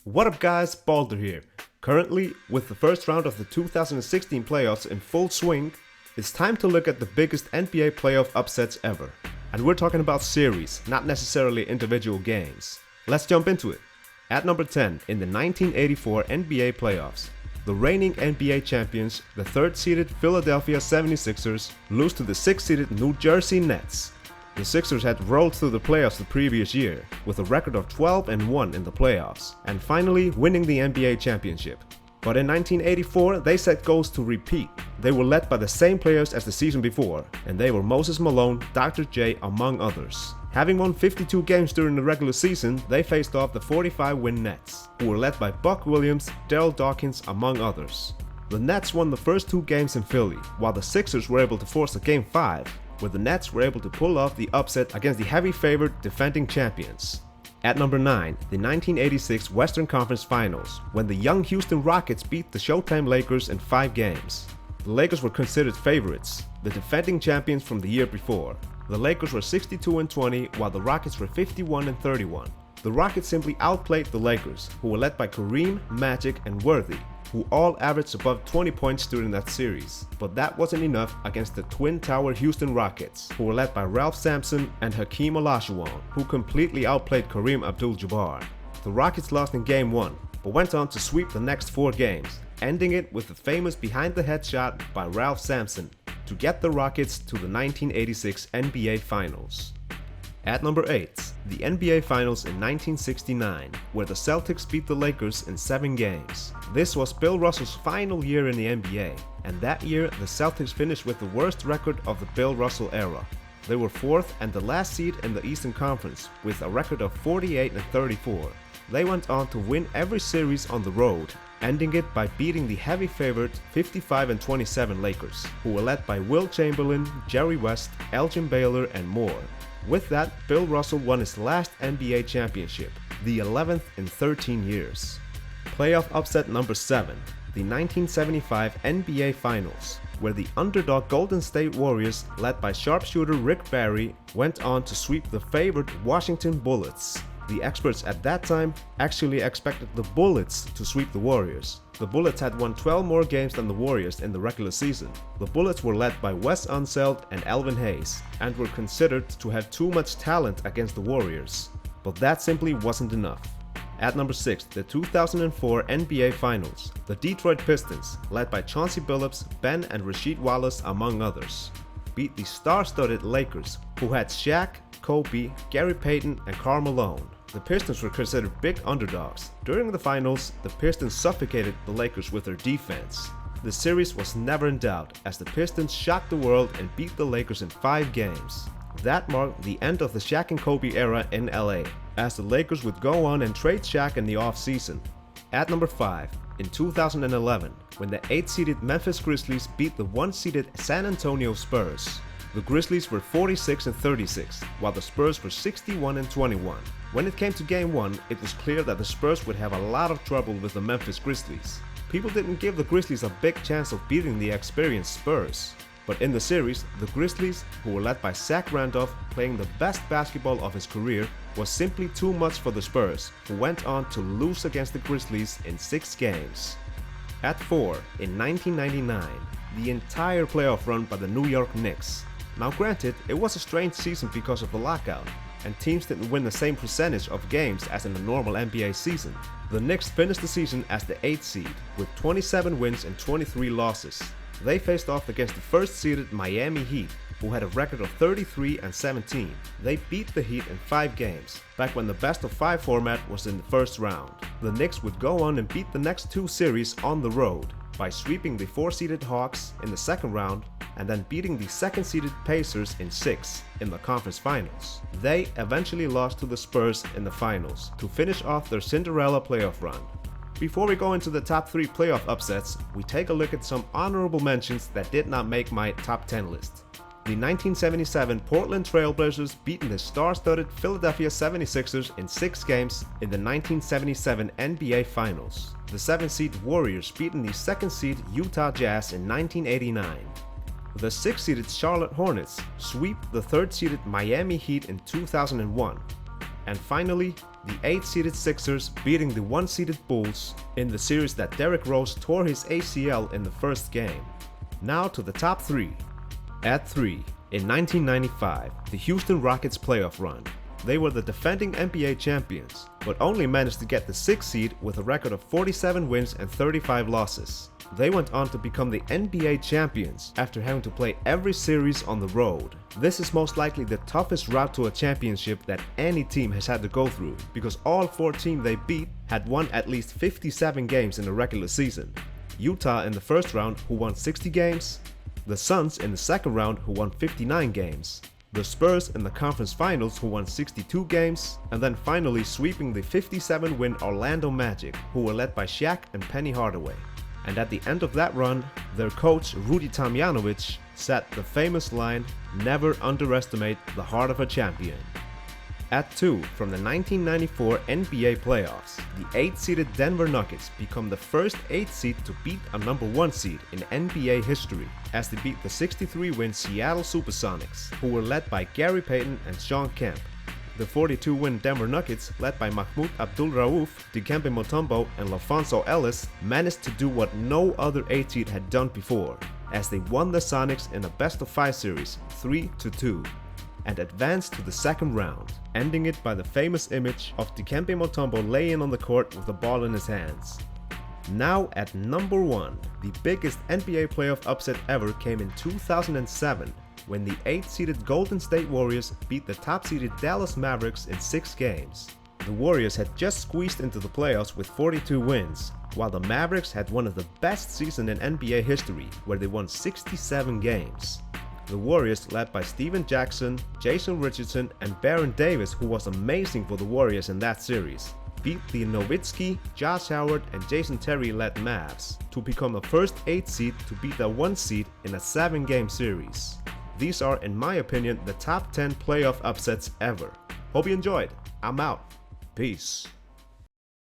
What up guys, Baldur here. Currently, with the first round of the 2016 playoffs in full swing, it's time to look at the biggest NBA playoff upsets ever. And we're talking about series, not necessarily individual games. Let's jump into it. At number 10, in the 1984 NBA playoffs, the reigning NBA champions, the 3rd-seeded Philadelphia 76ers, lose to the 6th-seeded New Jersey Nets. The Sixers had rolled through the playoffs the previous year, with a record of 12-1 in the playoffs, and finally winning the NBA championship. But in 1984, they set goals to repeat. They were led by the same players as the season before, and they were Moses Malone, Dr. J, among others. Having won 52 games during the regular season, they faced off the 45-win Nets, who were led by Buck Williams, Daryl Dawkins, among others. The Nets won the first 2 games in Philly, while the Sixers were able to force a Game 5, where the Nets were able to pull off the upset against the heavy favored defending champions. At number 9, the 1986 Western Conference Finals, when the young Houston Rockets beat the Showtime Lakers in 5 games. The Lakers were considered favorites, the defending champions from the year before. The Lakers were 62-20, while the Rockets were 51-31. The Rockets simply outplayed the Lakers, who were led by Kareem, Magic, and Worthy, who all averaged above 20 points during that series. But that wasn't enough against the Twin Tower Houston Rockets, who were led by Ralph Sampson and Hakeem Olajuwon, who completely outplayed Kareem Abdul-Jabbar. The Rockets lost in Game 1, but went on to sweep the next 4 games, ending it with the famous behind-the-head shot by Ralph Sampson to get the Rockets to the 1986 NBA Finals. At number 8, the NBA Finals in 1969, where the Celtics beat the Lakers in 7 games. This was Bill Russell's final year in the NBA, and that year the Celtics finished with the worst record of the Bill Russell era. They were 4th and the last seed in the Eastern Conference with a record of 48-34. They went on to win every series on the road, ending it by beating the heavy favorite 55-27 Lakers, who were led by Will Chamberlain, Jerry West, Elgin Baylor, and more. With that, Bill Russell won his last NBA championship, the 11th in 13 years. Playoff upset number 7, the 1975 NBA Finals, where the underdog Golden State Warriors, led by sharpshooter Rick Barry, went on to sweep the favored Washington Bullets. The experts at that time actually expected the Bullets to sweep the Warriors. The Bullets had won 12 more games than the Warriors in the regular season. The Bullets were led by Wes Unseld and Elvin Hayes, and were considered to have too much talent against the Warriors. But that simply wasn't enough. At number 6, the 2004 NBA Finals, the Detroit Pistons, led by Chauncey Billups, Ben and Rasheed Wallace among others, beat the star-studded Lakers, who had Shaq, Kobe, Gary Payton, and Karl Malone. The Pistons were considered big underdogs. During the finals, the Pistons suffocated the Lakers with their defense. The series was never in doubt, as the Pistons shocked the world and beat the Lakers in 5 games. That marked the end of the Shaq and Kobe era in LA, as the Lakers would go on and trade Shaq in the off-season. At number 5, in 2011, when the 8th-seeded Memphis Grizzlies beat the 1st-seeded San Antonio Spurs. The Grizzlies were 46-36, while the Spurs were 61-21. When it came to Game 1, it was clear that the Spurs would have a lot of trouble with the Memphis Grizzlies. People didn't give the Grizzlies a big chance of beating the experienced Spurs. But in the series, the Grizzlies, who were led by Zach Randolph playing the best basketball of his career, was simply too much for the Spurs, who went on to lose against the Grizzlies in 6 games. At 4, in 1999, the entire playoff run by the New York Knicks. Now granted, it was a strange season because of the lockout, and teams didn't win the same percentage of games as in a normal NBA season. The Knicks finished the season as the 8th seed, with 27 wins and 23 losses. They faced off against the 1st-seeded Miami Heat, who had a record of 33-17. They beat the Heat in 5 games, back when the best-of-5 format was in the first round. The Knicks would go on and beat the next 2 series on the road, by sweeping the 4th-seeded Hawks in the second round, and then beating the 2nd-seeded Pacers in 6 in the conference finals. They eventually lost to the Spurs in the finals to finish off their Cinderella playoff run. Before we go into the top 3 playoff upsets, we take a look at some honorable mentions that did not make my top 10 list. The 1977 Portland Trail Blazers beating the star-studded Philadelphia 76ers in 6 games in the 1977 NBA Finals. The 7th-seed Warriors beating the 2nd-seed Utah Jazz in 1989. The 6th-seeded Charlotte Hornets sweep the 3rd-seeded Miami Heat in 2001. And finally, the 8-seeded Sixers beating the 1-seeded Bulls in the series that Derrick Rose tore his ACL in the first game. Now to the top 3. At 3, in 1995, the Houston Rockets playoff run. They were the defending NBA champions, but only managed to get the 6th seed with a record of 47 wins and 35 losses. They went on to become the NBA champions after having to play every series on the road. This is most likely the toughest route to a championship that any team has had to go through, because all 4 teams they beat had won at least 57 games in the regular season. Utah in the first round, who won 60 games, the Suns in the second round, who won 59 games, the Spurs in the conference finals, who won 62 games, and then finally sweeping the 57-win Orlando Magic, who were led by Shaq and Penny Hardaway. And at the end of that run, their coach Rudy Tomjanovich said the famous line, "Never underestimate the heart of a champion." At 2, from the 1994 NBA playoffs, the 8-seeded Denver Nuggets become the first 8th seed to beat a number 1 seed in NBA history, as they beat the 63-win Seattle Supersonics, who were led by Gary Payton and Shawn Kemp. The 42-win Denver Nuggets, led by Mahmoud Abdul-Rauf, Dikembe Mutombo, and LaFonso Ellis, managed to do what no other 8 seed had done before, as they won the Sonics in a best-of-5 series, 3-2, and advanced to the second round, ending it by the famous image of Dikembe Mutombo laying on the court with the ball in his hands. Now at number 1, the biggest NBA playoff upset ever came in 2007, when the 8-seeded Golden State Warriors beat the top-seeded Dallas Mavericks in 6 games. The Warriors had just squeezed into the playoffs with 42 wins, while the Mavericks had one of the best seasons in NBA history, where they won 67 games. The Warriors, led by Steven Jackson, Jason Richardson, and Baron Davis, who was amazing for the Warriors in that series, beat the Nowitzki, Josh Howard, and Jason Terry-led Mavs to become the first 8 seed to beat the 1 seed in a 7-game series. These are, in my opinion, the top 10 playoff upsets ever. Hope you enjoyed. I'm out. Peace.